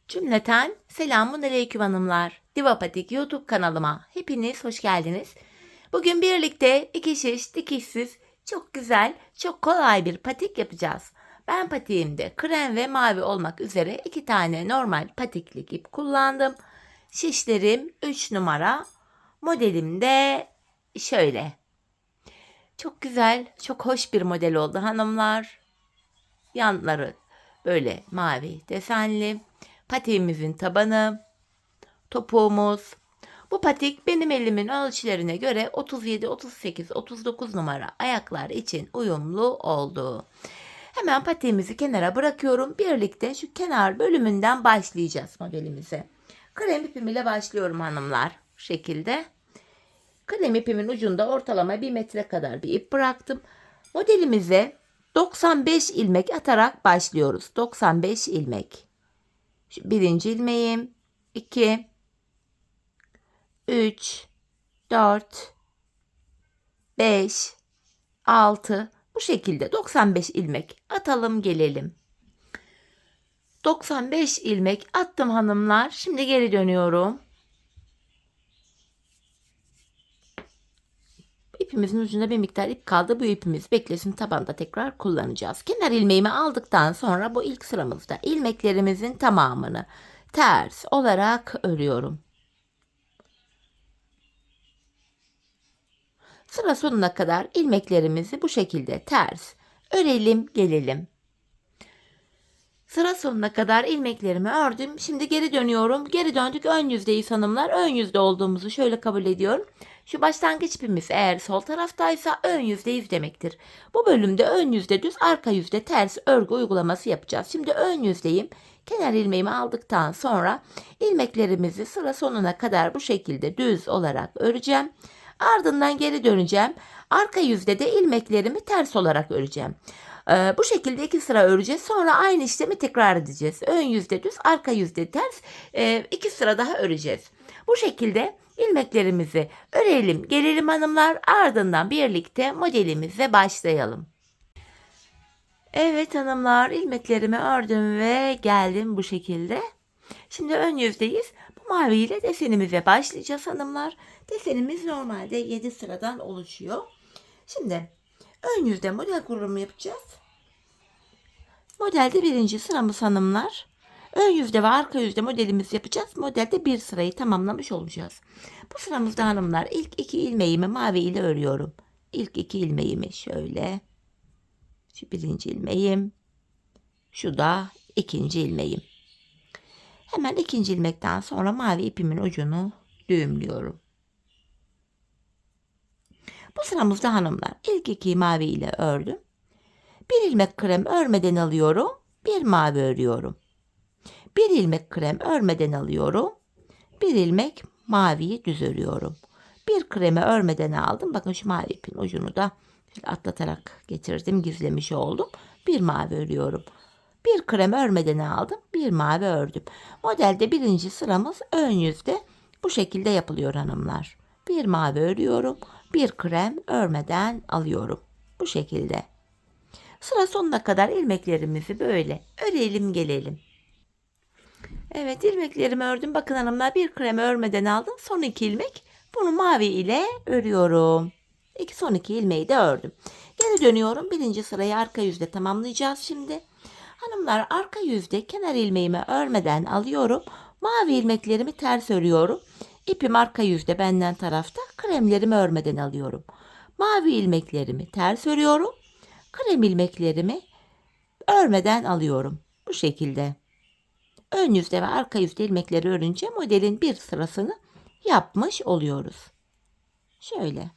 Cümleten selamun aleyküm hanımlar. Divapatik YouTube kanalıma hepiniz hoş geldiniz. Bugün birlikte iki şiş dikişsiz çok güzel, çok kolay bir patik yapacağız. Ben patiğimde krem ve mavi olmak üzere iki tane normal patiklik ip kullandım. Şişlerim 3 numara. Modelim de şöyle. Çok güzel, çok hoş bir model oldu hanımlar. Yanları böyle mavi desenli. Patiğimizin tabanı, topuğumuz. Bu patik benim elimin ölçülerine göre 37, 38, 39 numara ayaklar için uyumlu oldu. Hemen patiğimizi kenara bırakıyorum. Birlikte şu kenar bölümünden başlayacağız modelimize. Krem ipim ile başlıyorum hanımlar. Bu şekilde. Krem ipimin ucunda ortalama 1 metre kadar bir ip bıraktım. Modelimize 95 ilmek atarak başlıyoruz. 95 ilmek. Birinci ilmeğim, 2, 3, 4, 5, 6 bu şekilde 95 ilmek atalım gelelim. 95 ilmek attım hanımlar. Şimdi geri dönüyorum. İpimizin ucunda bir miktar ip kaldı. Bu ipimiz beklesin, tabanda tekrar kullanacağız. Kenar ilmeğimi aldıktan sonra bu ilk sıramızda ilmeklerimizin tamamını ters olarak örüyorum. Sıra sonuna kadar ilmeklerimizi bu şekilde ters örelim gelelim. Sıra sonuna kadar ilmeklerimi ördüm. Şimdi geri dönüyorum. Geri döndük, ön yüzdeyiz hanımlar. Ön yüzde olduğumuzu şöyle kabul ediyorum. Şu başlangıç ipimiz eğer sol taraftaysa ön yüzdeyiz demektir. Bu bölümde ön yüzde düz, arka yüzde ters örgü uygulaması yapacağız. Şimdi ön yüzdeyim. Kenar ilmeğimi aldıktan sonra ilmeklerimizi sıra sonuna kadar bu şekilde düz olarak öreceğim. Ardından geri döneceğim. Arka yüzde de ilmeklerimi ters olarak öreceğim. Bu şekilde 2 sıra öreceğiz. Sonra aynı işlemi tekrar edeceğiz. Ön yüzde düz, arka yüzde ters. 2 sıra daha öreceğiz. Bu şekilde ilmeklerimizi örelim, gelelim hanımlar. Ardından birlikte modelimize başlayalım. Evet hanımlar, ilmeklerimi ördüm ve geldim bu şekilde. Şimdi ön yüzdeyiz. Bu mavi ile desenimize başlayacağız hanımlar. Desenimiz normalde 7 sıradan oluşuyor. Şimdi ön yüzde model kurulumu yapacağız. Modelde birinci sıramız hanımlar. Ön yüzde ve arka yüzde modelimizi yapacağız. Modelde bir sırayı tamamlamış olacağız. Bu sıramızda hanımlar ilk 2 ilmeğimi mavi ile örüyorum. İlk 2 ilmeğimi şöyle. Şu birinci ilmeğim. Şu da ikinci ilmeğim. Hemen ikinci ilmekten sonra mavi ipimin ucunu düğümlüyorum. Bu sıramızda hanımlar ilk 2'yi mavi ile ördüm. Bir ilmek krem örmeden alıyorum. Bir mavi örüyorum. Bir ilmek krem örmeden alıyorum. Bir ilmek maviyi düz örüyorum. Bir kremi örmeden aldım. Bakın şu mavi ipin ucunu da atlatarak getirdim. Gizlemiş oldum. Bir mavi örüyorum. Bir krem örmeden aldım. Bir mavi ördüm. Modelde birinci sıramız ön yüzde bu şekilde yapılıyor hanımlar. Bir mavi örüyorum. Bir krem örmeden alıyorum. Bu şekilde. Sıra sonuna kadar ilmeklerimizi böyle örelim gelelim. Evet, ilmeklerimi ördüm. Bakın hanımlar, bir krem örmeden aldım. Son 2 ilmek. Bunu mavi ile örüyorum. Son 2 ilmeği de ördüm. Geri dönüyorum. Birinci sırayı arka yüzde tamamlayacağız şimdi. Hanımlar, arka yüzde kenar ilmeğimi örmeden alıyorum. Mavi ilmeklerimi ters örüyorum. İpim arka yüzde benden tarafta. Kremlerimi örmeden alıyorum. Mavi ilmeklerimi ters örüyorum. Krem ilmeklerimi örmeden alıyorum. Bu şekilde. Ön yüzde ve arka yüzde ilmekleri örünce modelin bir sırasını yapmış oluyoruz. Şöyle.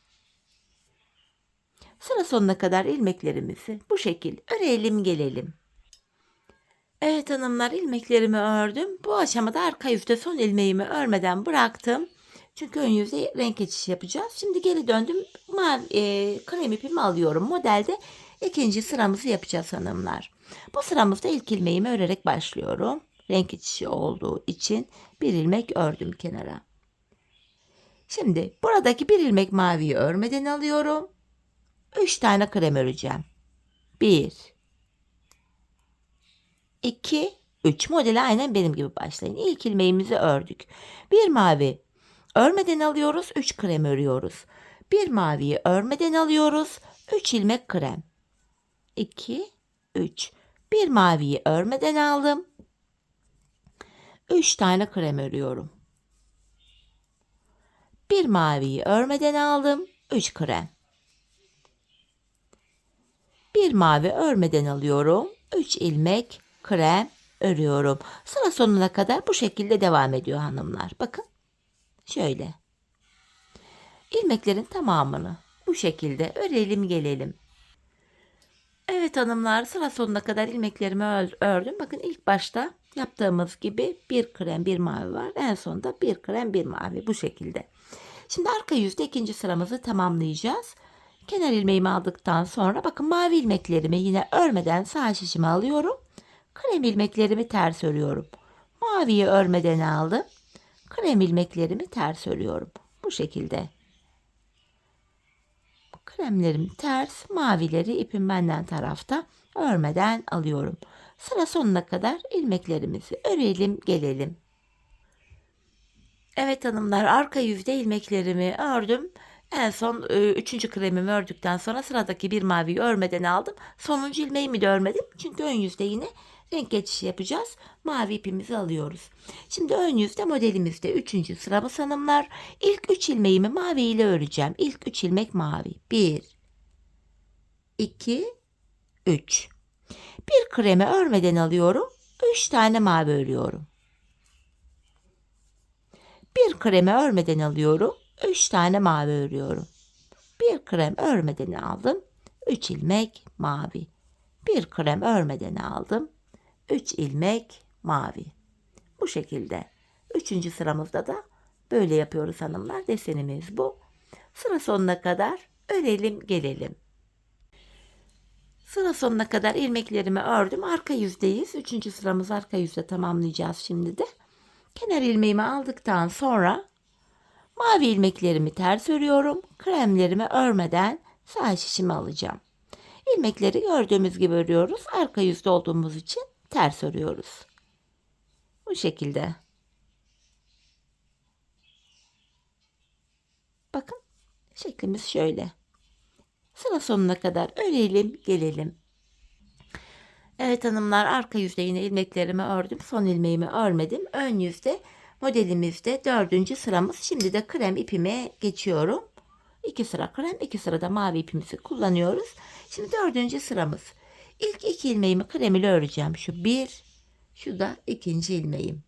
Sıra sonuna kadar ilmeklerimizi bu şekil örelim gelelim. Evet hanımlar, ilmeklerimi ördüm. Bu aşamada arka yüzde son ilmeğimi örmeden bıraktım. Çünkü ön yüzde renk geçişi yapacağız. Şimdi geri döndüm. Krem ipimi alıyorum. Modelde ikinci sıramızı yapacağız hanımlar. Bu sıramızda ilk ilmeğimi örerek başlıyorum. Renk geçişi olduğu için bir ilmek ördüm kenara. Şimdi buradaki bir ilmek maviyi örmeden alıyorum. 3 tane krem öreceğim. 1 2 3. Modele aynen benim gibi başlayın. İlk ilmeğimizi ördük. Bir mavi örmeden alıyoruz. 3 krem örüyoruz. Bir maviyi örmeden alıyoruz. 3 ilmek krem. 2, 3. Bir maviyi örmeden aldım. 3 tane krem örüyorum. Bir maviyi örmeden aldım. 3 krem. Bir mavi örmeden alıyorum. 3 ilmek krem örüyorum. Sıra sonuna kadar bu şekilde devam ediyor hanımlar. Bakın. Şöyle. İlmeklerin tamamını bu şekilde örelim gelelim. Evet hanımlar, sıra sonuna kadar ilmeklerimi ördüm. Bakın ilk başta yaptığımız gibi bir krem bir mavi var. En sonunda bir krem bir mavi bu şekilde. Şimdi arka yüzde ikinci sıramızı tamamlayacağız. Kenar ilmeğimi aldıktan sonra bakın mavi ilmeklerimi yine örmeden sağ şişime alıyorum. Krem ilmeklerimi ters örüyorum. Maviyi örmeden aldım. Krem ilmeklerimi ters örüyorum. Bu şekilde. Kremlerim ters, mavileri ipim benden tarafta örmeden alıyorum. Sıra sonuna kadar ilmeklerimizi örelim gelelim. Evet hanımlar, arka yüzde ilmeklerimi ördüm. En son 3. kremimi ördükten sonra sıradaki bir maviyi örmeden aldım. Sonuncu ilmeğimi de örmedim. Çünkü ön yüzde yine renk geçişi yapacağız. Mavi ipimizi alıyoruz. Şimdi ön yüzde modelimizde 3. sıramız hanımlar. İlk 3 ilmeğimi mavi ile öreceğim. İlk 3 ilmek mavi. 1, 2, 3. Bir kremi örmeden alıyorum. 3 tane mavi örüyorum. Bir kremi örmeden alıyorum. 3 tane mavi örüyorum. Bir krem örmeden aldım. 3 ilmek mavi. Bir krem örmeden aldım. 3 ilmek mavi. Bu şekilde. 3. sıramızda da böyle yapıyoruz hanımlar. Desenimiz bu. Sıra sonuna kadar örelim gelelim. Sıra sonuna kadar ilmeklerimi ördüm. Arka yüzdeyiz. 3. sıramızı arka yüzde tamamlayacağız şimdi de. Kenar ilmeğimi aldıktan sonra mavi ilmeklerimi ters örüyorum. Kremlerimi örmeden sağ şişimi alacağım. İlmekleri gördüğümüz gibi örüyoruz. Arka yüzde olduğumuz için ters örüyoruz. Bu şekilde. Bakın şeklimiz şöyle. Sıra sonuna kadar örelim gelelim. Evet hanımlar, arka yüzde yine ilmeklerimi ördüm. Son ilmeğimi örmedim. Ön yüzde modelimizde 4. sıramız. Şimdi de krem ipime geçiyorum. 2 sıra krem, 2 sırada mavi ipimizi kullanıyoruz. Şimdi 4. sıramız. İlk 2 ilmeğimi krem ile öreceğim. Şu 1, şu da 2. ilmeğim.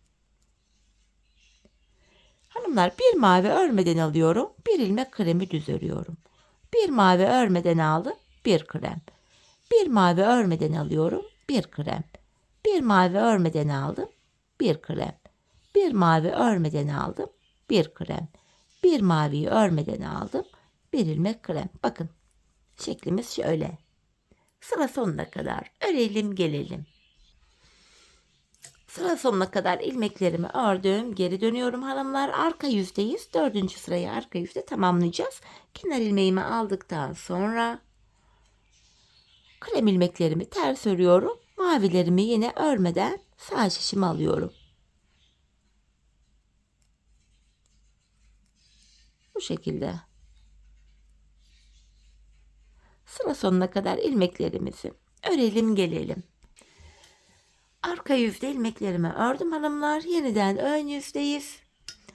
Hanımlar, bir mavi örmeden alıyorum. Bir ilmek kremi düz örüyorum. Bir mavi örmeden aldım. Bir krem. Bir mavi örmeden alıyorum. Bir krem. Bir mavi örmeden aldım. Bir krem. Bir mavi örmeden aldım. Bir krem. Bir maviyi örmeden aldım. Bir ilmek krem. Bakın şeklimiz şöyle. Sıra sonuna kadar örelim gelelim. Sıra sonuna kadar ilmeklerimi ördüm. Geri dönüyorum hanımlar. Arka yüzdeyiz. 4. sırayı arka yüzde tamamlayacağız. Kenar ilmeğimi aldıktan sonra krem ilmeklerimi ters örüyorum. Mavilerimi yine örmeden sağ şişimi alıyorum. Bu şekilde. Sıra sonuna kadar ilmeklerimizi örelim gelelim. Arka yüzde ilmeklerimi ördüm hanımlar. Yeniden ön yüzdeyiz.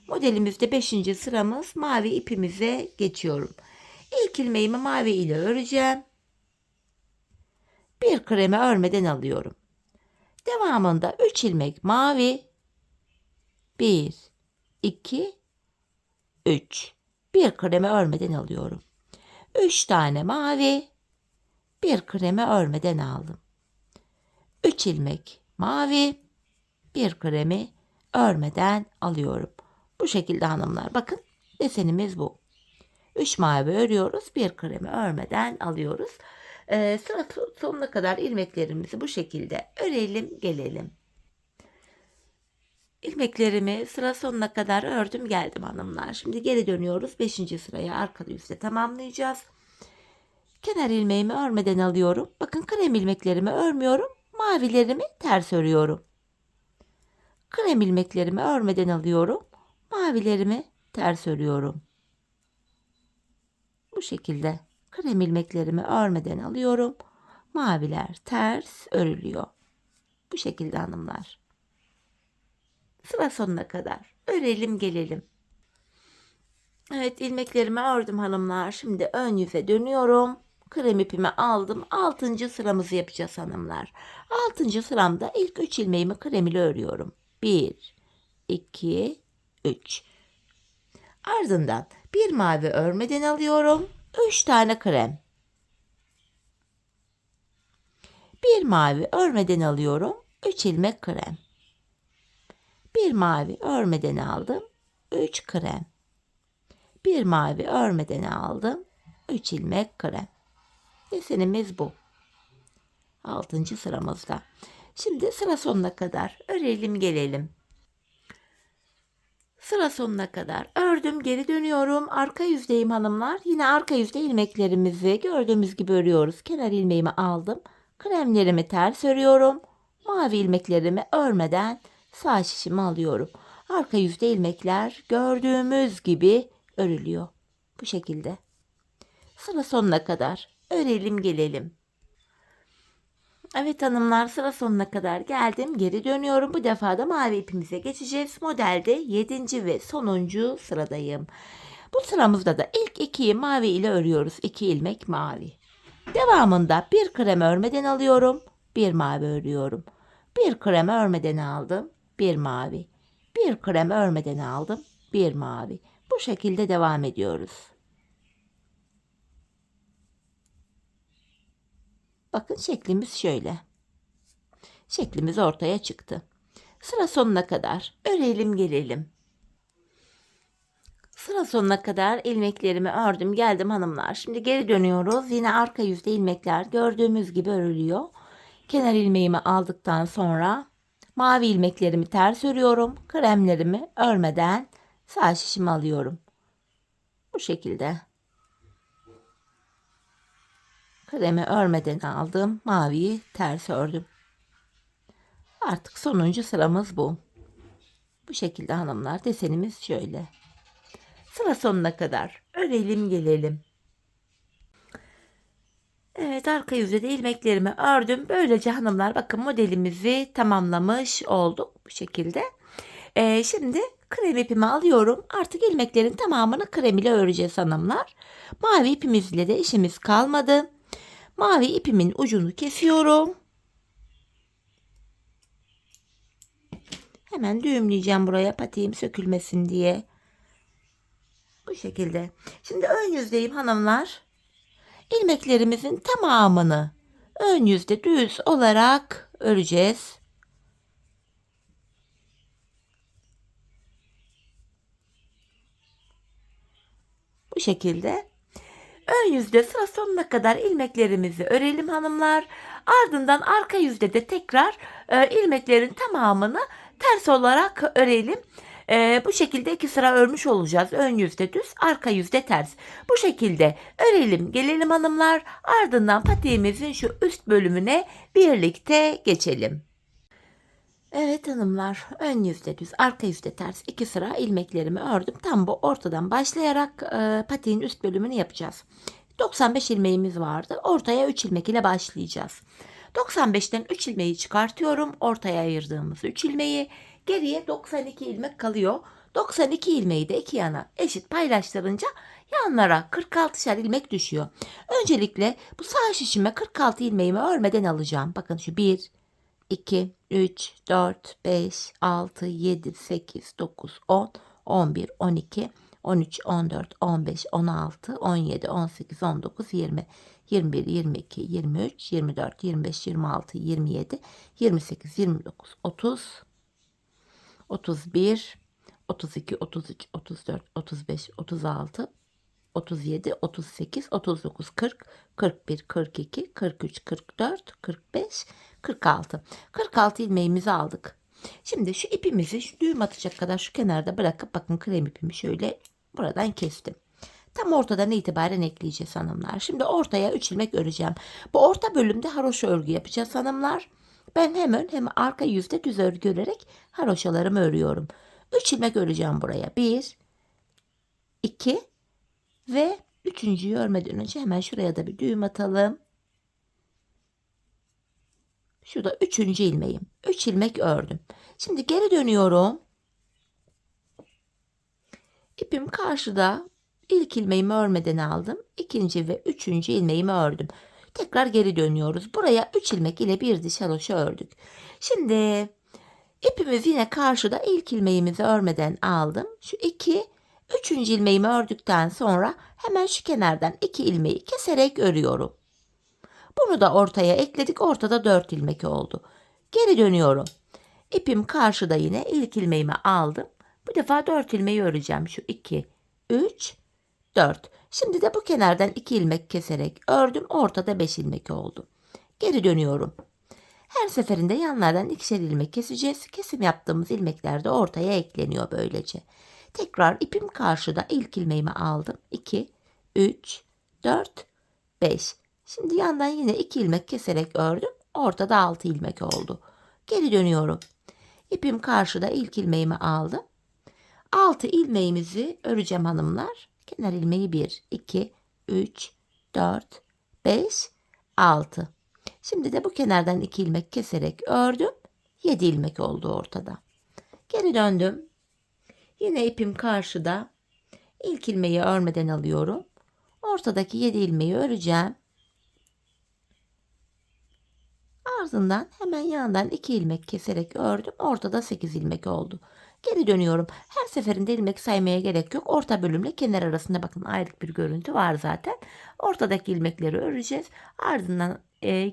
Modelimizde 5. sıramız. Mavi ipimize geçiyorum. İlk ilmeğimi mavi ile öreceğim. Bir kremi örmeden alıyorum. Devamında 3 ilmek mavi. 1, 2, 3. Bir kremi örmeden alıyorum. 3 tane mavi. Bir kremi örmeden aldım. 3 ilmek mavi. Bir kremi örmeden alıyorum. Bu şekilde hanımlar. Bakın desenimiz bu. 3 mavi örüyoruz. Bir kremi örmeden alıyoruz. Sıra sonuna kadar ilmeklerimizi bu şekilde örelim gelelim. İlmeklerimi sıra sonuna kadar ördüm geldim hanımlar. Şimdi geri dönüyoruz. 5. sırayı arka yüzde tamamlayacağız. Kenar ilmeğimi örmeden alıyorum. Bakın krem ilmeklerimi örmüyorum. Mavilerimi ters örüyorum. Krem ilmeklerimi örmeden alıyorum. Mavilerimi ters örüyorum. Bu şekilde krem ilmeklerimi örmeden alıyorum. Maviler ters örülüyor. Bu şekilde hanımlar. Sıra sonuna kadar örelim gelelim. Evet, ilmeklerimi ördüm hanımlar. Şimdi ön yüze dönüyorum. Krem ipimi aldım. 6. sıramızı yapacağız hanımlar. 6. sıramda ilk 3 ilmeğimi krem ile örüyorum. 1, 2, 3. Ardından bir mavi örmeden alıyorum. 3 tane krem. Bir mavi örmeden alıyorum. 3 ilmek krem. Bir mavi örmeden aldım. 3 krem. Bir mavi örmeden aldım. 3 ilmek krem. Desenimiz bu. 6. sıramızda. Şimdi sıra sonuna kadar örelim gelelim. Sıra sonuna kadar ördüm, geri dönüyorum. Arka yüzdeyim hanımlar. Yine arka yüzde ilmeklerimizi gördüğümüz gibi örüyoruz. Kenar ilmeğimi aldım. Kremlerimi ters örüyorum. Mavi ilmeklerimi örmeden sağ şişimi alıyorum. Arka yüzde ilmekler gördüğümüz gibi örülüyor. Bu şekilde. Sıra sonuna kadar örelim gelelim. Evet hanımlar, sıra sonuna kadar geldim. Geri dönüyorum. Bu defa da mavi ipimize geçeceğiz. Modelde 7. ve sonuncu sıradayım. Bu sıramızda da ilk 2'yi mavi ile örüyoruz. 2 ilmek mavi. Devamında bir krem örmeden alıyorum. Bir mavi örüyorum. Bir krem örmeden aldım. Bir mavi. Bir krem örmeden aldım. Bir mavi. Bu şekilde devam ediyoruz. Bakın şeklimiz şöyle. Şeklimiz ortaya çıktı. Sıra sonuna kadar örelim gelelim. Sıra sonuna kadar ilmeklerimi ördüm geldim hanımlar. Şimdi geri dönüyoruz. Yine arka yüzde ilmekler gördüğümüz gibi örülüyor. Kenar ilmeğimi aldıktan sonra mavi ilmeklerimi ters örüyorum. Kremlerimi örmeden sağ şişimi alıyorum. Bu şekilde. Kremi örmeden aldım. Maviyi ters ördüm. Artık sonuncu sıramız bu. Bu şekilde hanımlar, desenimiz şöyle. Sıra sonuna kadar örelim gelelim. Evet, arka yüzde de ilmeklerimi ördüm. Böylece hanımlar bakın modelimizi tamamlamış olduk bu şekilde. Şimdi krem ipimi alıyorum. Artık ilmeklerin tamamını krem ile öreceğiz hanımlar. Mavi ipimizle de işimiz kalmadı. Mavi ipimin ucunu kesiyorum. Hemen düğümleyeceğim buraya, patiğim sökülmesin diye. Bu şekilde. Şimdi ön yüzdeyim hanımlar. İlmeklerimizin tamamını ön yüzde düz olarak öreceğiz. Bu şekilde. Ön yüzde sıra sonuna kadar ilmeklerimizi örelim hanımlar. Ardından arka yüzde de tekrar ilmeklerin tamamını ters olarak örelim. Bu şekilde 2 sıra örmüş olacağız. Ön yüzde düz, arka yüzde ters. Bu şekilde örelim gelelim hanımlar. Ardından patiğimizin şu üst bölümüne birlikte geçelim. Evet hanımlar, ön yüzde düz, arka yüzde ters 2 sıra ilmeklerimi ördüm. Tam bu ortadan başlayarak patiğin üst bölümünü yapacağız. 95 ilmeğimiz vardı. Ortaya 3 ilmek ile başlayacağız. 95'ten 3 ilmeği çıkartıyorum. Ortaya ayırdığımız 3 ilmeği. Geriye 92 ilmek kalıyor. 92 ilmeği de iki yana eşit paylaştırınca yanlara 46'şer ilmek düşüyor. Öncelikle bu sağ şişime 46 ilmeğimi örmeden alacağım. Bakın şu 1, 2, 3, 4, 5, 6, 7, 8, 9, 10, 11, 12, 13, 14, 15, 16, 17, 18, 19, 20, 21, 22, 23, 24, 25, 26, 27, 28, 29, 30, 31, 32, 33, 34, 35, 36, 37, 38, 39, 40, 41, 42, 43, 44, 45, 46. 46 ilmeğimizi aldık. Şimdi şu ipimizi şu düğüm atacak kadar şu kenarda bırakıp bakın krem ipimi şöyle buradan kestim. Tam ortadan itibaren ekleyeceğiz hanımlar. Şimdi ortaya 3 ilmek öreceğim. Bu orta bölümde haroşa örgü yapacağız hanımlar. Ben hem ön hem arka yüzde düz örgü örerek haroşalarımı örüyorum. 3 ilmek öreceğim buraya. 1, 2 ve üçüncüyü örmeden önce hemen şuraya da bir düğüm atalım. Şurada üçüncü ilmeğim. 3 ilmek ördüm. Şimdi geri dönüyorum. İpim karşıda. İlk ilmeğimi örmeden aldım. İkinci ve üçüncü ilmeğimi ördüm. Tekrar geri dönüyoruz. Buraya 3 ilmek ile bir diş haroşa ördük. Şimdi ipimiz yine karşıda, ilk ilmeğimizi örmeden aldım. Şu üçüncü ilmeğimi ördükten sonra hemen şu kenardan 2 ilmeği keserek örüyorum. Bunu da ortaya ekledik. Ortada 4 ilmek oldu. Geri dönüyorum. İpim karşıda, yine ilk ilmeğimi aldım. Bu defa 4 ilmeği öreceğim. Şu 2, 3, 4. Şimdi de bu kenardan 2 ilmek keserek ördüm. Ortada 5 ilmek oldu. Geri dönüyorum. Her seferinde yanlardan ikişer ilmek keseceğiz. Kesim yaptığımız ilmekler de ortaya ekleniyor böylece. Tekrar ipim karşıda, ilk ilmeğimi aldım. 2, 3, 4, 5. Şimdi yandan yine 2 ilmek keserek ördüm. Ortada 6 ilmek oldu. Geri dönüyorum. İpim karşıda, ilk ilmeğimi aldım. 6 ilmeğimizi öreceğim hanımlar. Kenar ilmeği 1, 2, 3, 4, 5, 6. Şimdi de bu kenardan 2 ilmek keserek ördüm. 7 ilmek oldu ortada. Geri döndüm. Yine ipim karşıda. İlk ilmeği örmeden alıyorum. Ortadaki 7 ilmeği öreceğim. Ardından hemen yandan 2 ilmek keserek ördüm. Ortada 8 ilmek oldu. Geri dönüyorum. Her seferinde ilmek saymaya gerek yok. Orta bölümle kenar arasında bakın ayrık bir görüntü var zaten. Ortadaki ilmekleri öreceğiz. Ardından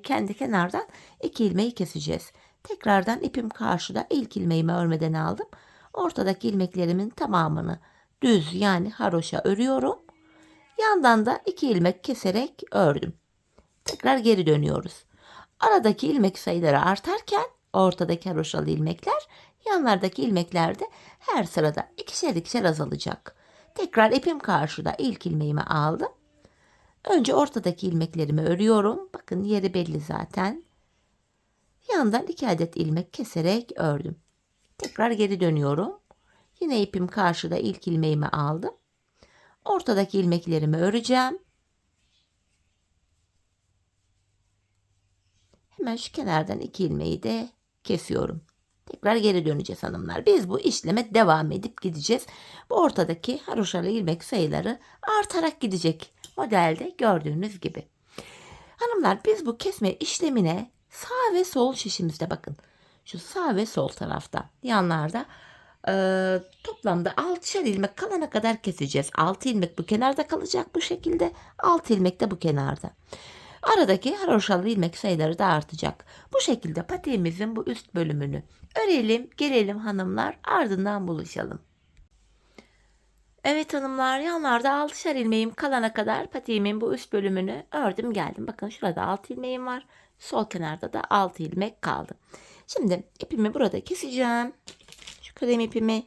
kendi kenardan 2 ilmeği keseceğiz. Tekrardan ipim karşıda, ilk ilmeğimi örmeden aldım. Ortadaki ilmeklerimin tamamını düz, yani haroşa örüyorum. Yandan da 2 ilmek keserek ördüm. Tekrar geri dönüyoruz. Aradaki ilmek sayıları artarken ortadaki haroşalı ilmekler, yanlardaki ilmekler de her sırada ikişer ikişer azalacak. Tekrar ipim karşıda, ilk ilmeğimi aldım. Önce ortadaki ilmeklerimi örüyorum. Bakın yeri belli zaten. Yandan 2 adet ilmek keserek ördüm. Tekrar geri dönüyorum. Yine ipim karşıda, ilk ilmeğimi aldım. Ortadaki ilmeklerimi öreceğim. Hemen şu kenardan 2 ilmeği de kesiyorum. Tekrar geri döneceğiz hanımlar. Biz bu işleme devam edip gideceğiz. Bu ortadaki haroşalı ilmek sayıları artarak gidecek. Modelde gördüğünüz gibi. Hanımlar, biz bu kesme işlemine sağ ve sol şişimizde, bakın şu sağ ve sol tarafta yanlarda toplamda 6'şer ilmek kalana kadar keseceğiz. 6 ilmek bu kenarda kalacak bu şekilde. 6 ilmek de bu kenarda. Aradaki haroşalı ilmek sayıları da artacak. Bu şekilde patiğimizin bu üst bölümünü örelim, gelelim hanımlar, ardından buluşalım. Evet hanımlar, yanlarda 6'şer ilmeğim kalana kadar patiğimin bu üst bölümünü ördüm geldim. Bakın şurada 6 ilmeğim var. Sol kenarda da 6 ilmek kaldı. Şimdi ipimi burada keseceğim. Şu krem ipimi.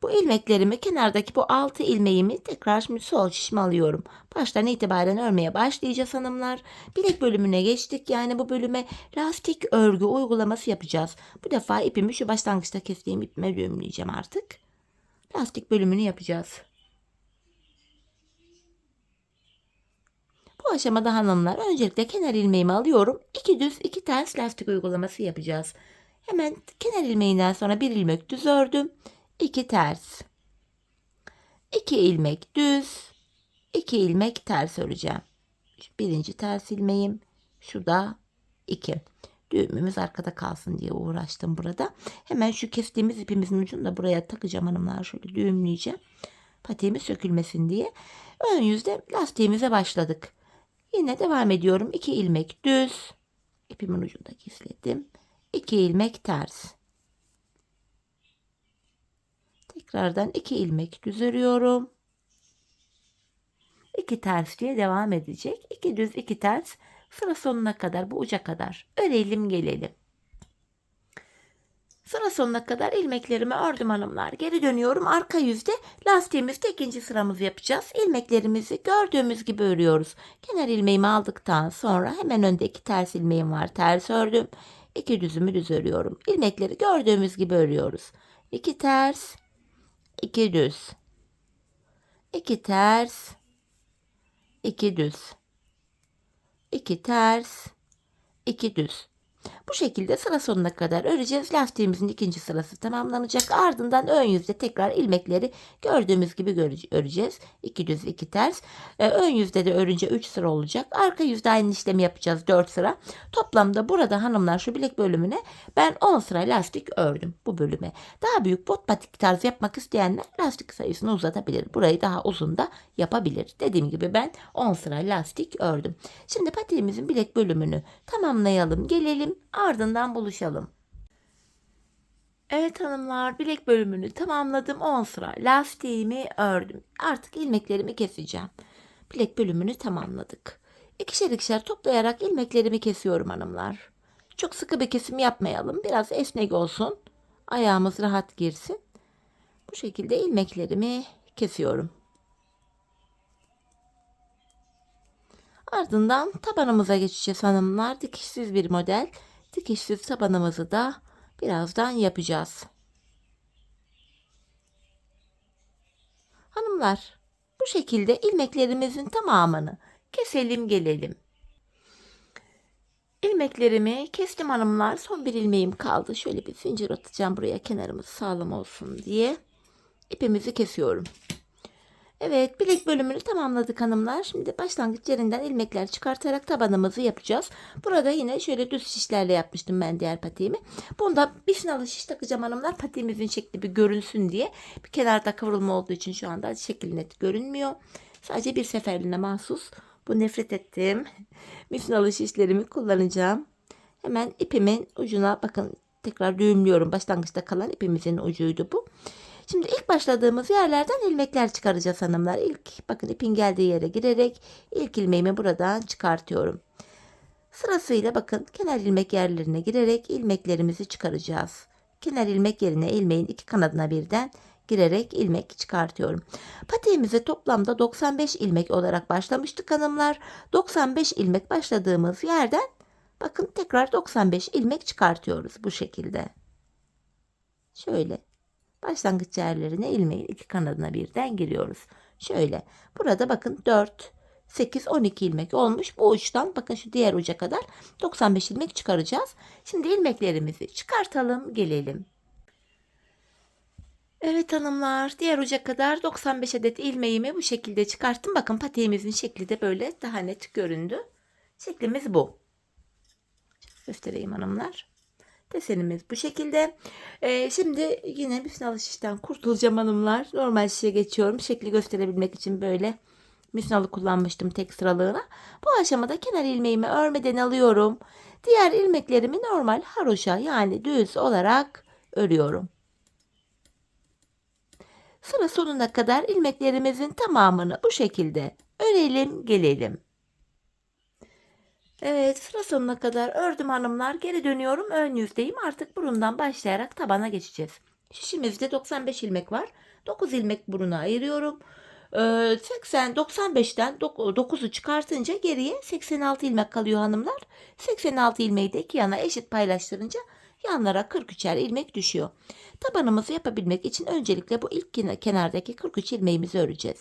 Bu ilmeklerimi, kenardaki bu 6 ilmeğimi tekrar şimdi sol şişime alıyorum. Baştan itibaren örmeye başlayacağız hanımlar. Bilek bölümüne geçtik. Yani bu bölüme lastik örgü uygulaması yapacağız. Bu defa ipimi şu başlangıçta kestiğim ipime düğümleyeceğim artık. Lastik bölümünü yapacağız. Bu aşamada hanımlar öncelikle kenar ilmeğimi alıyorum. 2 düz 2 ters lastik uygulaması yapacağız. Hemen kenar ilmeğinden sonra bir ilmek düz ördüm. 2 ters. 2 ilmek düz. 2 ilmek ters öreceğim. Birinci ters ilmeğim. Şurada 2. Düğümümüz arkada kalsın diye uğraştım burada. Hemen şu kestiğimiz ipimizin ucunu da buraya takacağım hanımlar. Şöyle düğümleyeceğim. Patiğimiz sökülmesin diye. Ön yüzde lastiğimize başladık. Yine devam ediyorum. 2 ilmek düz. İpimin ucunu da gizledim. 2 ilmek ters. Tekrardan 2 ilmek düz örüyorum. 2 ters diye devam edecek. 2 düz 2 ters sıra sonuna kadar, bu uca kadar örelim gelelim. Sıra sonuna kadar ilmeklerimi ördüm hanımlar. Geri dönüyorum. Arka yüzde lastiğimizde ikinci sıramızı yapacağız. İlmeklerimizi gördüğümüz gibi örüyoruz. Kenar ilmeğimi aldıktan sonra hemen önde iki ters ilmeğim var. Ters ördüm. İki düzümü düz örüyorum. İlmekleri gördüğümüz gibi örüyoruz. İki ters, iki düz. İki ters, iki düz. İki ters, iki düz. Bu şekilde sıra sonuna kadar öreceğiz. Lastiğimizin ikinci sırası tamamlanacak. Ardından ön yüzde tekrar ilmekleri gördüğümüz gibi öreceğiz. İki düz, iki ters. Ön yüzde de örünce 3 sıra olacak. Arka yüzde aynı işlemi yapacağız, 4 sıra. Toplamda burada hanımlar şu bilek bölümüne ben 10 sıra lastik ördüm bu bölüme. Daha büyük bot patik tarzı yapmak isteyenler lastik sayısını uzatabilir. Burayı daha uzun da yapabilir. Dediğim gibi ben 10 sıra lastik ördüm. Şimdi patiğimizin bilek bölümünü tamamlayalım. Gelelim, ardından buluşalım. Evet hanımlar, bilek bölümünü tamamladım. 10 sıra lastiğimi ördüm. Artık ilmeklerimi keseceğim. Bilek bölümünü tamamladık. İkişer ikişer toplayarak ilmeklerimi kesiyorum hanımlar. Çok sıkı bir kesim yapmayalım. Biraz esnek olsun. Ayağımız rahat girsin. Bu şekilde ilmeklerimi kesiyorum. Ardından tabanımıza geçeceğiz hanımlar. Dikişsiz bir model. Dikişsiz tabanımızı da birazdan yapacağız. Hanımlar, bu şekilde ilmeklerimizin tamamını keselim gelelim. İlmeklerimi kestim hanımlar. Son bir ilmeğim kaldı. Şöyle bir zincir atacağım buraya, kenarımız sağlam olsun diye. İpimizi kesiyorum. Evet, bilek bölümünü tamamladık hanımlar. Şimdi başlangıç yerinden ilmekler çıkartarak tabanımızı yapacağız. Burada yine şöyle düz şişlerle yapmıştım ben diğer patiğimi. Bunda bir sınalı şiş takacağım hanımlar. Patiğimizin şekli bir görünsün diye. Bir kenarda kıvrılma olduğu için şu anda şekil net görünmüyor. Sadece bir seferliğine mahsus. Bu nefret ettiğim misinalı şişlerimi kullanacağım. Hemen ipimin ucuna bakın, tekrar düğümlüyorum. Başlangıçta kalan ipimizin ucuydu bu. Şimdi ilk başladığımız yerlerden ilmekler çıkaracağız hanımlar. İlk bakın, ipin geldiği yere girerek ilk ilmeğimi buradan çıkartıyorum. Sırasıyla bakın, kenar ilmek yerlerine girerek ilmeklerimizi çıkaracağız. Kenar ilmek yerine ilmeğin iki kanadına birden girerek ilmek çıkartıyorum. Patiğimize toplamda 95 ilmek olarak başlamıştık hanımlar. 95 ilmek başladığımız yerden bakın tekrar 95 ilmek çıkartıyoruz bu şekilde. Şöyle başlangıç yerlerine ilmeğin iki kanadına birden giriyoruz. Şöyle burada bakın 4, 8, 12 ilmek olmuş. Bu uçtan bakın şu diğer uca kadar 95 ilmek çıkaracağız. Şimdi ilmeklerimizi çıkartalım gelelim. Evet hanımlar, diğer uca kadar 95 adet ilmeğimi bu şekilde çıkarttım. Bakın patiğimizin şekli de böyle daha net göründü. Şeklimiz bu. Göstereyim hanımlar. Desenimiz bu şekilde. Şimdi yine misinalı şişten kurtulacağım hanımlar. Normal şişe geçiyorum. Şekli gösterebilmek için böyle misinalı kullanmıştım tek sıralığına. Bu aşamada kenar ilmeğimi örmeden alıyorum. Diğer ilmeklerimi normal haroşa yani düz olarak örüyorum. Sıra sonuna kadar ilmeklerimizin tamamını bu şekilde örelim gelelim. Evet, sıra sonuna kadar ördüm hanımlar. Geri dönüyorum, ön yüzdeyim. Artık burundan başlayarak tabana geçeceğiz. Şişimizde 95 ilmek var. 9 ilmek buruna ayırıyorum. 95'ten 9'u çıkartınca geriye 86 ilmek kalıyor hanımlar. 86 ilmeği de iki yana eşit paylaştırınca yanlara 43'er ilmek düşüyor. Tabanımızı yapabilmek için öncelikle bu ilk kenardaki 43 ilmeğimizi öreceğiz.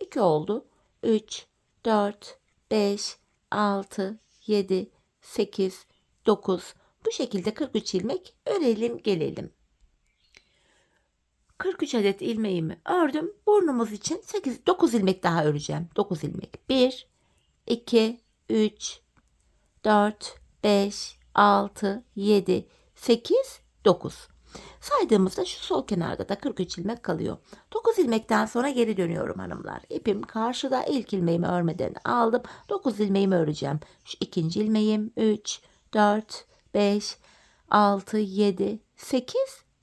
2 oldu. 3, 4, 5, 6, 7, 8, 9. Bu şekilde 43 ilmek örelim gelelim. 43 adet ilmeğimi ördüm. Burnumuz için 9 ilmek daha öreceğim. 9 ilmek. 1, 2, 3, 4, 5, 6, 7, 8, 9. Saydığımızda şu sol kenarda da 43 ilmek kalıyor. 9 ilmekten sonra geri dönüyorum hanımlar. İpim karşıda, ilk ilmeğimi örmeden aldım. 9 ilmeğimi öreceğim. Şu ikinci ilmeğim 3, 4, 5, 6, 7, 8,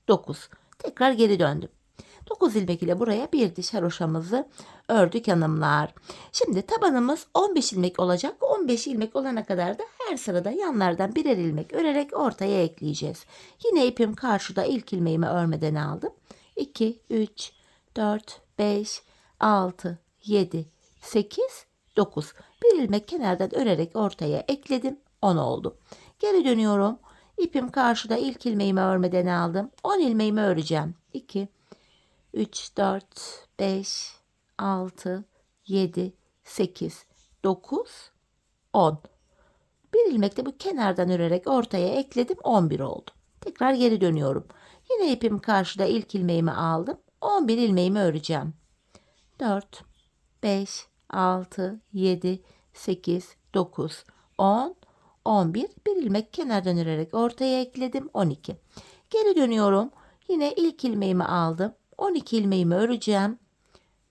9. Tekrar geri döndüm. 9 ilmek ile buraya bir diş haroşamızı ördük hanımlar. Şimdi tabanımız 15 ilmek olacak. 15 ilmek olana kadar da her sırada yanlardan birer ilmek örerek ortaya ekleyeceğiz. Yine ipim karşıda, ilk ilmeğimi örmeden aldım. 2, 3, 4, 5, 6, 7, 8, 9. Bir ilmek kenardan örerek ortaya ekledim. 10 oldu. Geri dönüyorum. İpim karşıda, ilk ilmeğimi örmeden aldım. 10 ilmeğimi öreceğim. 2, 3, 4, 5, 6, 7, 8, 9, 10. Bir ilmek de bu kenardan örerek ortaya ekledim. 11 oldu. Tekrar geri dönüyorum. Yine ipim karşıda, ilk ilmeğimi aldım. 11 ilmeğimi öreceğim. 4, 5, 6, 7, 8, 9, 10, 11. Bir ilmek kenardan örerek ortaya ekledim. 12. Geri dönüyorum. Yine ilk ilmeğimi aldım. 12 ilmeğimi öreceğim.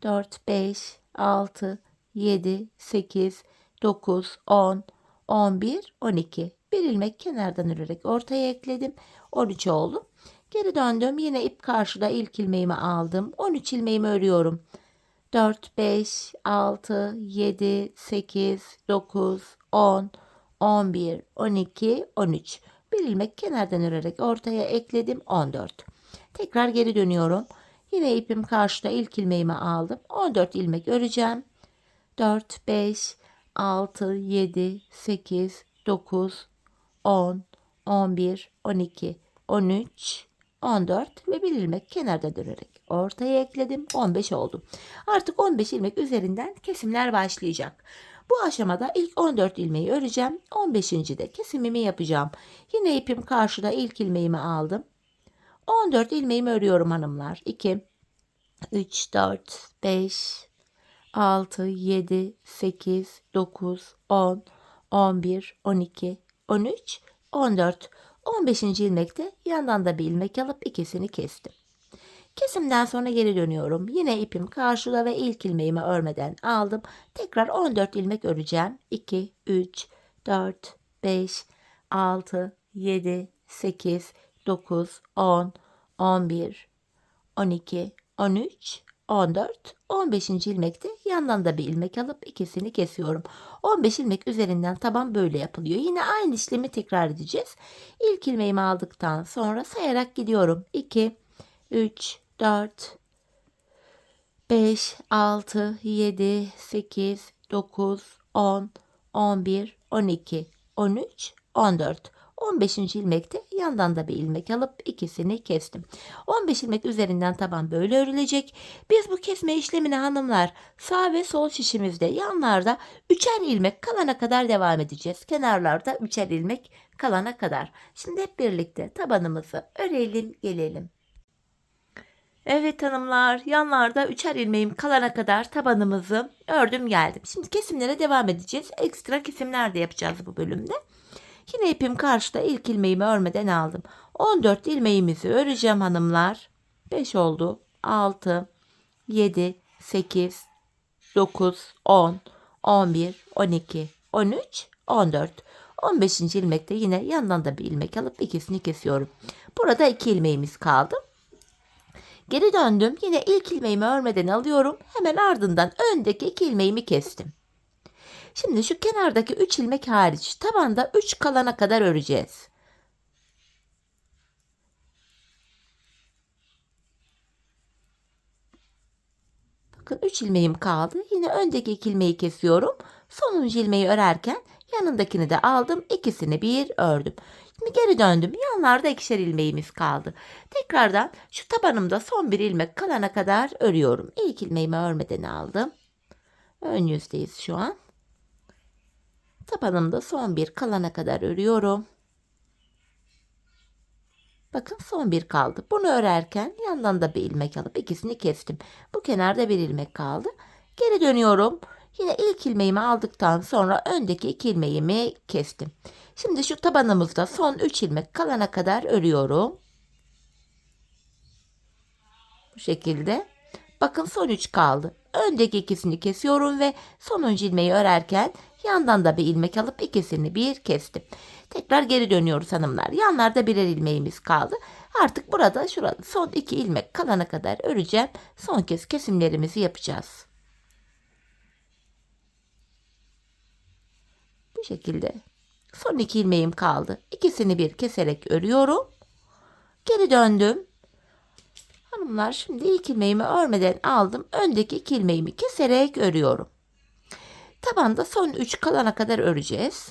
4, 5, 6, 7, 8, 9, 10, 11, 12. Bir ilmek kenardan örerek ortaya ekledim. 13 oldu. Geri döndüm. Yine ip karşıda, ilk ilmeğimi aldım. 13 ilmeğimi örüyorum. 4, 5, 6, 7, 8, 9, 10, 11, 12, 13. Bir ilmek kenardan örerek ortaya ekledim. 14. Tekrar geri dönüyorum. Yine ipim karşıda, ilk ilmeğimi aldım. 14 ilmek öreceğim. 4, 5, 6, 7, 8, 9, 10, 11, 12, 13, 14 ve bir ilmek kenarda dönerek ortaya ekledim. 15 oldu. Artık 15 ilmek üzerinden kesimler başlayacak. Bu aşamada ilk 14 ilmeği öreceğim. 15. de kesimimi yapacağım. Yine ipim karşıda, ilk ilmeğimi aldım. 14 ilmeğimi örüyorum hanımlar. 2, 3, 4, 5, 6, 7, 8, 9, 10, 11, 12, 13, 14. 15. ilmekte yandan da bir ilmek alıp ikisini kestim. Kesimden sonra geri dönüyorum. Yine ipim karşıda ve ilk ilmeğimi örmeden aldım. Tekrar 14 ilmek öreceğim. 2, 3, 4, 5, 6, 7, 8, 9, 10, 11, 12, 13, 14, 15. ilmekte yandan da bir ilmek alıp ikisini kesiyorum. 15 ilmek üzerinden taban böyle yapılıyor. Yine aynı işlemi tekrar edeceğiz. İlk ilmeğimi aldıktan sonra sayarak gidiyorum. 2, 3, 4, 5, 6, 7, 8, 9, 10, 11, 12, 13, 14. 15. ilmekte yandan da bir ilmek alıp ikisini kestim. 15 ilmek üzerinden taban böyle örülecek. Biz bu kesme işlemine hanımlar sağ ve sol şişimizde yanlarda 3'er ilmek kalana kadar devam edeceğiz. Kenarlarda 3'er ilmek kalana kadar. Şimdi hep birlikte tabanımızı örelim gelelim. Evet hanımlar, yanlarda 3'er ilmeğim kalana kadar tabanımızı ördüm geldim. Şimdi kesimlere devam edeceğiz. Ekstra kesimler de yapacağız bu bölümde. Yine ipim karşıda, ilk ilmeğimi örmeden aldım. 14 ilmeğimizi öreceğim hanımlar. 5 oldu. 6, 7, 8, 9, 10, 11, 12, 13, 14. 15. ilmekte yine yandan da bir ilmek alıp ikisini kesiyorum. Burada 2 ilmeğimiz kaldı. Geri döndüm. Yine ilk ilmeğimi örmeden alıyorum. Hemen ardından öndeki 2 ilmeğimi kestim. Şimdi şu kenardaki 3 ilmek hariç tabanda 3 kalana kadar öreceğiz. Bakın 3 ilmeğim kaldı. Yine öndeki 2 ilmeği kesiyorum. Sonuncu ilmeği örerken yanındakini de aldım. İkisini bir ördüm. Şimdi geri döndüm. Yanlarda 2'şer ilmeğimiz kaldı. Tekrardan şu tabanımda son bir ilmek kalana kadar örüyorum. İlk ilmeğimi örmeden aldım. Ön yüzdeyiz şu an. Tabanımda son bir kalana kadar örüyorum. Bakın son bir kaldı. Bunu örerken yandan da bir ilmek alıp ikisini kestim. Bu kenarda bir ilmek kaldı. Geri dönüyorum. Yine ilk ilmeğimi aldıktan sonra öndeki 2 ilmeğimi kestim. Şimdi şu tabanımızda son 3 ilmek kalana kadar örüyorum. Bu şekilde. Bakın son 3 kaldı. Öndeki ikisini kesiyorum ve sonuncu ilmeği örerken yandan da bir ilmek alıp ikisini bir kestim. Tekrar geri dönüyoruz hanımlar. Yanlarda birer ilmeğimiz kaldı. Artık burada şurada son 2 ilmek kalana kadar öreceğim. Son kez kesimlerimizi yapacağız. Bu şekilde. Son 2 ilmeğim kaldı. İkisini bir keserek örüyorum. Geri döndüm. Hanımlar, şimdi ilk ilmeğimi örmeden aldım. Öndeki 2 ilmeğimi keserek örüyorum. Tabanda son 3 kalana kadar öreceğiz.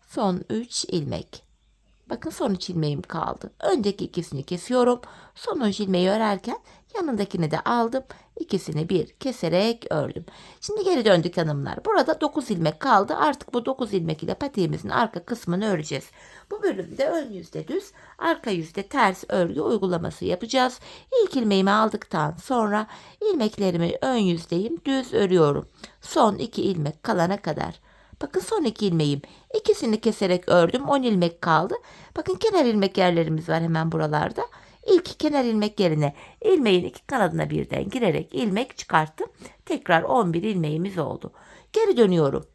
Son 3 ilmek. Bakın son 3 ilmeğim kaldı. Öndeki ikisini kesiyorum. Son 3 ilmeği örerken yanındakini de aldım. İkisini bir keserek ördüm. Şimdi geri döndük hanımlar. Burada 9 ilmek kaldı. Artık bu 9 ilmek ile patiğimizin arka kısmını öreceğiz. Bu bölümde ön yüzde düz, arka yüzde ters örgü uygulaması yapacağız. İlk ilmeğimi aldıktan sonra ilmeklerimi ön yüzdeyim düz örüyorum. Son 2 ilmek kalana kadar. Bakın son 2 ilmeğim. İkisini keserek ördüm. 10 ilmek kaldı. Bakın kenar ilmek yerlerimiz var hemen buralarda. İlk kenar ilmek yerine ilmeğin 2 kanadına birden girerek ilmek çıkarttım. Tekrar 11 ilmeğimiz oldu. Geri dönüyorum.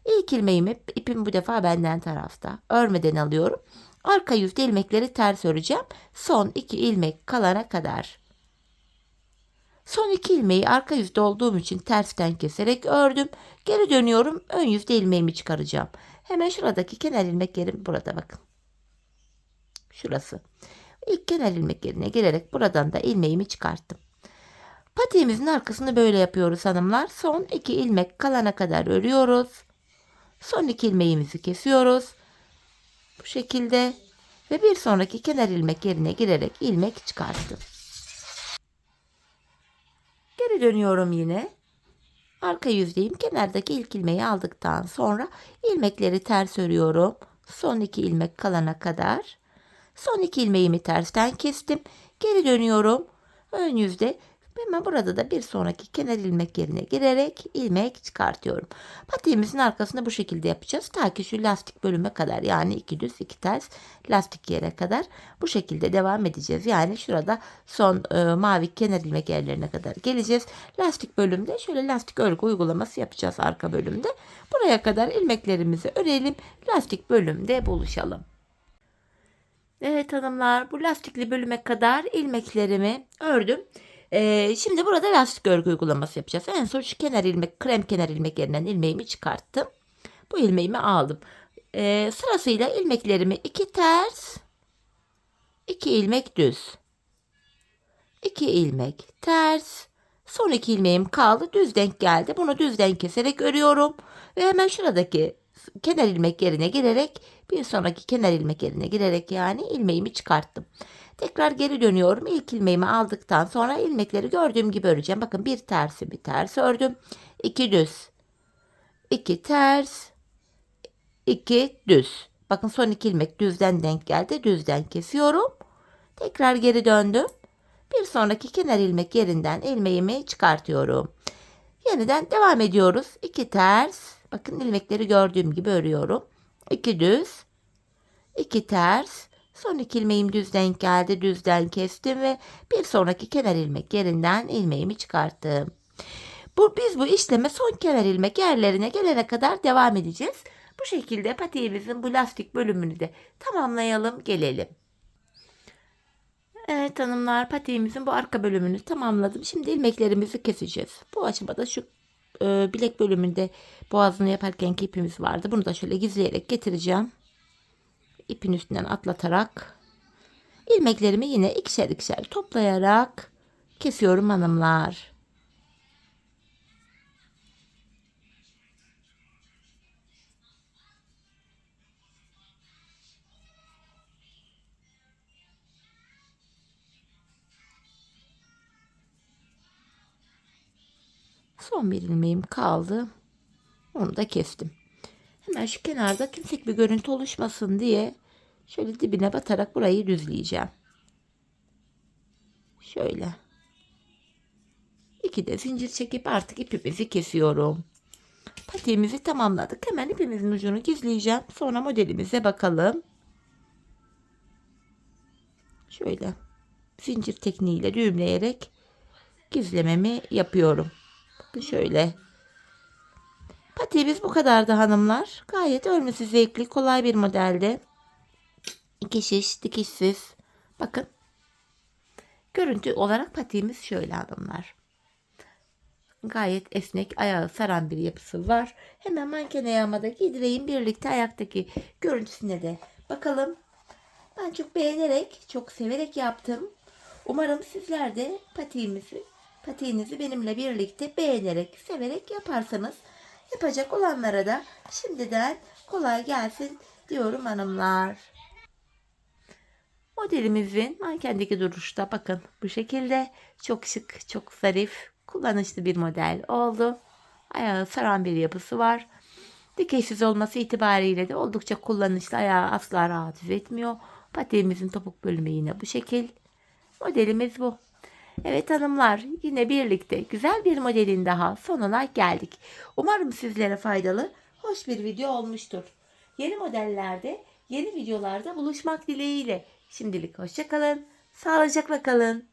İlk ilmeğimi, ipim bu defa benden tarafta. Örmeden alıyorum. Arka yüzde ilmekleri ters öreceğim. Son 2 ilmek kalana kadar. Son 2 ilmeği arka yüzde olduğum için tersten keserek ördüm. Geri dönüyorum. Ön yüzde ilmeğimi çıkaracağım. Hemen şuradaki kenar ilmek yerim burada bakın. Şurası. İlk kenar ilmek yerine girerek buradan da ilmeğimi çıkarttım. Patiğimizin arkasını böyle yapıyoruz hanımlar. Son 2 ilmek kalana kadar örüyoruz. Son 2 ilmeğimizi kesiyoruz. Bu şekilde. Ve bir sonraki kenar ilmek yerine girerek ilmek çıkarttım. Geri dönüyorum yine. Arka yüzdeyim. Kenardaki ilk ilmeği aldıktan sonra ilmekleri ters örüyorum. Son 2 ilmek kalana kadar. Son 2 ilmeğimi tersten kestim. Geri dönüyorum. Ön yüzde. Hemen burada da bir sonraki kenar ilmek yerine girerek ilmek çıkartıyorum. Patiğimizin arkasını bu şekilde yapacağız. Ta ki şu lastik bölüme kadar, yani 2 düz 2 ters lastik yere kadar bu şekilde devam edeceğiz. Yani şurada son mavi kenar ilmek yerlerine kadar geleceğiz. Lastik bölümde şöyle lastik örgü uygulaması yapacağız arka bölümde. Buraya kadar ilmeklerimizi örelim. Lastik bölümde buluşalım. Evet hanımlar, bu lastikli bölüme kadar ilmeklerimi ördüm. Şimdi burada lastik örgü uygulaması yapacağız. En son şu kenar ilmek, krem kenar ilmek yerinden ilmeğimi çıkarttım. Bu ilmeğimi aldım. Sırasıyla ilmeklerimi 2 ters, 2 ilmek düz, 2 ilmek ters, son 2 ilmeğim kaldı. Düz denk geldi. Bunu düzden keserek örüyorum. Ve hemen şuradaki kenar ilmek yerine girerek bir sonraki kenar ilmek yerine girerek yani ilmeğimi çıkarttım. Tekrar geri dönüyorum. İlk ilmeğimi aldıktan sonra ilmekleri gördüğüm gibi öreceğim. Bakın bir tersi bir ters ördüm. 2 düz, 2 ters, 2 düz. Bakın son 2 ilmek düzden denk geldi. Düzden kesiyorum. Tekrar geri döndüm. Bir sonraki kenar ilmek yerinden ilmeğimi çıkartıyorum. Yeniden devam ediyoruz. 2 ters. Bakın ilmekleri gördüğüm gibi örüyorum. 2 düz, 2 ters. Son 2 ilmeğim düz denk geldi. Düzden kestim ve bir sonraki kenar ilmek yerinden ilmeğimi çıkarttım. Biz bu işleme son kenar ilmek yerlerine gelene kadar devam edeceğiz. Bu şekilde patiğimizin bu lastik bölümünü de tamamlayalım, gelelim. Evet hanımlar, patiğimizin bu arka bölümünü tamamladım. Şimdi ilmeklerimizi keseceğiz. Bu aşamada şu bilek bölümünde boğazını yaparkenki ipimiz vardı. Bunu da şöyle gizleyerek getireceğim. İpin üstünden atlatarak ilmeklerimi yine ikişer ikişer toplayarak kesiyorum hanımlar. Son bir ilmeğim kaldı. Onu da kestim. Hemen şu kenarda yüksek bir görüntü oluşmasın diye şöyle dibine batarak burayı düzleyeceğim. Şöyle. 2 de zincir çekip artık ipimizi kesiyorum. Patiğimizi tamamladık. Hemen ipimizin ucunu gizleyeceğim. Sonra modelimize bakalım. Şöyle zincir tekniğiyle düğümleyerek gizlememi yapıyorum. Bakın şöyle. Patiğimiz bu kadardı hanımlar. Gayet örmesi zevkli, kolay bir modelde. 2 şiş dikişsiz Bakın. Görüntü olarak patiğimiz şöyle hanımlar. Gayet esnek, ayağı saran bir yapısı var. Hemen manken ayağıma da giydireyim. Birlikte ayaktaki görüntüsüne de bakalım. Ben çok beğenerek, çok severek yaptım. Umarım sizler de patiğinizi benimle birlikte beğenerek, severek yaparsanız, yapacak olanlara da şimdiden kolay gelsin diyorum hanımlar. Modelimizin mankendeki duruşta bakın bu şekilde çok şık, çok zarif, kullanışlı bir model oldu. Ayağı saran bir yapısı var. Dikeysiz olması itibariyle de oldukça kullanışlı. Ayağı asla rahatsız etmiyor. Patiğimizin topuk bölümü yine bu şekil. Modelimiz bu. Evet hanımlar, yine birlikte güzel bir modelin daha sonuna geldik. Umarım sizlere faydalı, hoş bir video olmuştur. Yeni modellerde, yeni videolarda buluşmak dileğiyle. Şimdilik hoşça kalın, sağlıcakla kalın.